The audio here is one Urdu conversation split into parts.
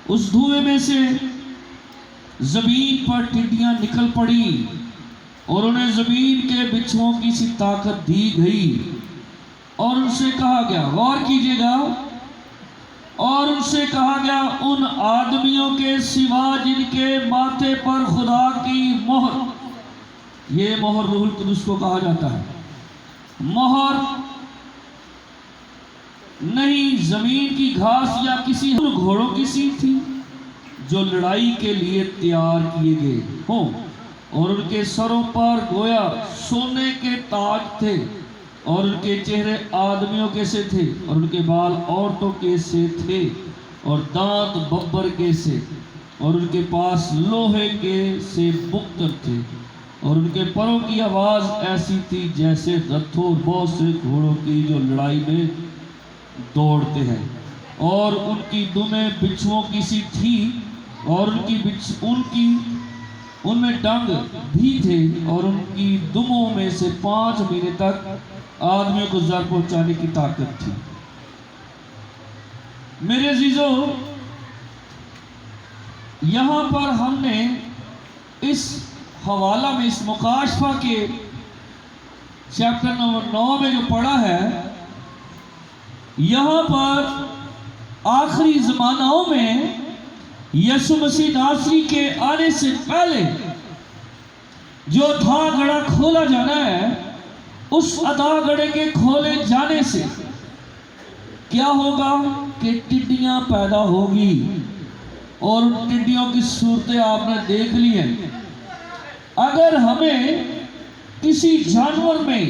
اس دھوئے میں سے زمین پر ٹڈیاں نکل پڑی اور انہیں زمین کے بچھوؤں کی سی طاقت دی گئی، اور ان سے کہا گیا، غور کیجئے گا، اور ان سے کہا گیا ان آدمیوں کے سوا جن کے ماتھے پر خدا کی مہر، یہ مہر روح القدس کو کہا جاتا ہے، مہر نہیں زمین کی گھاس یا کسی گھوڑوں کی سی تھی جو لڑائی کے لیے تیار کیے گئے ہوں، اور ان کے سروں پر گویا سونے کے تاج تھے، اور ان کے چہرے آدمیوں کے سے تھے، اور ان کے بال عورتوں کے سے تھے، اور دانت ببر کے سے، اور ان کے پاس لوہے کے سے مقتل تھے، اور ان کے پروں کی آواز ایسی تھی جیسے رتھوں اور بہت سے گھوڑوں کی جو لڑائی میں دوڑتے ہیں، اور ان کی دمیں بچھوؤں کی سی تھی، اور ان میں ڈنگ بھی تھے، اور ان کی دموں میں سے 5 مہینے تک آدمیوں کو زر پہنچانے کی طاقت تھی۔ میرے عزیزو، یہاں پر ہم نے اس حوالہ میں، اس مکاشفہ کے چیپٹر نمبر 9 میں جو پڑھا ہے، یہاں پر آخری زمانوں میں یسوع مسیح ناصری کے آنے سے پہلے جو ادھا گڑھا کھولا جانا ہے، اس ادھا گڑھے کے کھولے جانے سے کیا ہوگا کہ ٹڈیاں پیدا ہوگی، اور ان ٹڈیوں کی صورتیں آپ نے دیکھ لی ہیں۔ اگر ہمیں کسی جانور میں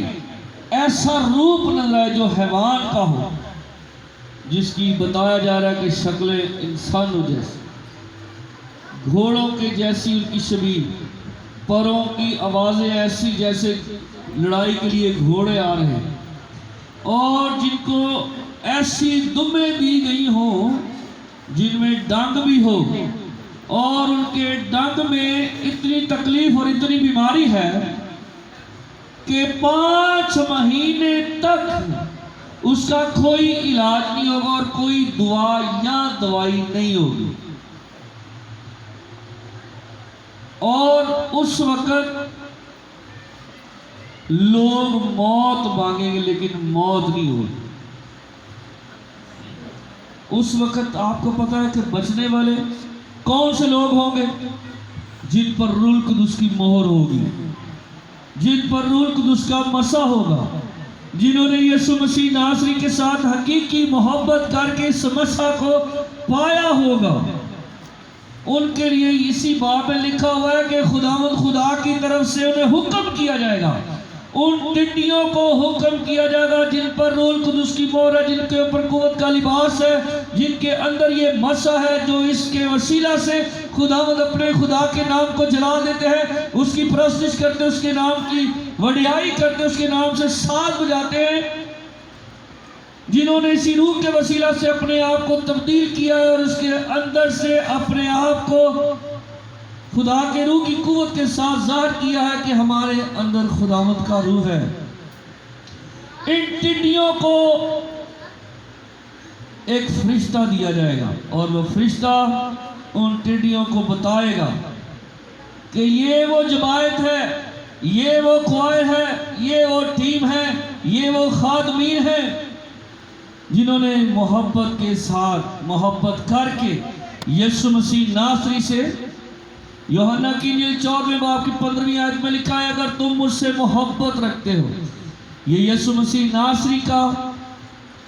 ایسا روپ نظر آئے جو حیوان کا ہو، جس کی بتایا جا رہا ہے کہ شکل انسانوں جیسی، گھوڑوں کے جیسی ان کی شبیہ، پروں کی آوازیں ایسی جیسے لڑائی کے لیے گھوڑے آ رہے ہیں، اور جن کو ایسی دمیں دی گئی ہوں جن میں ڈنگ بھی ہو، اور ان کے ڈنگ میں اتنی تکلیف اور اتنی بیماری ہے کہ 5 مہینے تک اس کا کوئی علاج نہیں ہوگا اور کوئی دعا یا دوائی نہیں ہوگی، اور اس وقت لوگ موت مانگیں گے لیکن موت نہیں ہوگی۔ اس وقت آپ کو پتا ہے کہ بچنے والے کون سے لوگ ہوں گے؟ جن پر روح القدس کی مہر ہوگی، جن پر روح القدس کا مسح ہوگا، جنہوں نے یسوع مسیح ناصری کے ساتھ حقیقی محبت کر کے اس مسح کو پایا ہوگا۔ ان کے لیے اسی باب میں لکھا ہوا ہے کہ خداوند خدا کی طرف سے انہیں حکم کیا جائے گا، ان ٹڈیوں کو حکم کیا جائے گا جن پر روح القدس کی مہر ہے، جن کے اوپر قوت کا لباس ہے، جن کے اندر یہ مسح ہے، جو اس کے وسیلہ سے خداوند اپنے خدا کے نام کو جلا دیتے ہیں، اس کی پرستش کرتے، اس کے نام کی وڈیائی کرتے، اس کے نام سے ساز بجاتے ہیں، جنہوں نے اسی روح کے وسیلہ سے اپنے آپ کو تبدیل کیا ہے، اور اس کے اندر سے اپنے آپ کو خدا کے روح کی قوت کے ساتھ ظاہر کیا ہے کہ ہمارے اندر خداوند کا روح ہے۔ ان ٹڈیوں کو ایک فرشتہ دیا جائے گا، اور وہ فرشتہ ان ٹڈیوں کو بتائے گا کہ یہ وہ جماعت ہے، یہ وہ قوائے ہے، یہ وہ ٹیم ہے، یہ وہ خادمین ہیں جنہوں نے محبت کے ساتھ محبت کر کے یسوع مسیح ناصری سے، یوحنا کی انجیل 14 باب کی 15ویں آیت میں لکھا ہے، اگر تم مجھ سے محبت رکھتے ہو، یہ یسوع مسیح ناصری کا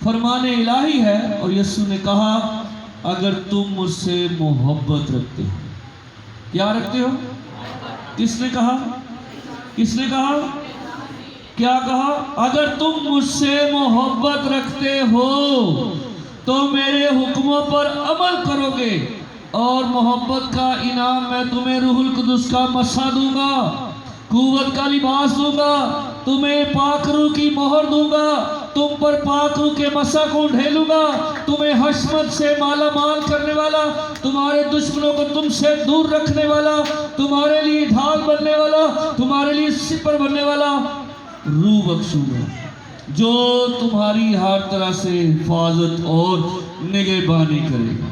فرمان الہی ہے، اور یسوع نے کہا اگر تم مجھ سے محبت رکھتے ہو، کیا رکھتے ہو؟ کس نے کہا؟ کس نے کہا؟ کیا کہا؟ اگر تم مجھ سے محبت رکھتے ہو تو میرے حکموں پر عمل کرو گے، اور محبت کا انعام میں تمہیں روح القدس کا مسح دوں گا، قوت کا لباس دوں گا، تمہیں پاک روح کی مہر دوں گا، تم پر پاک روح کے مسح کو ڈھیلوں گا، تمہیں حشمت سے مالا مال کرنے والا، تمہارے دشمنوں کو تم سے دور رکھنے والا، تمہارے لیے ڈھال بننے والا، تمہارے لیے سپر بننے والا روح بخشوں گا، جو تمہاری ہر طرح سے حفاظت اور نگہبانی کرے گا۔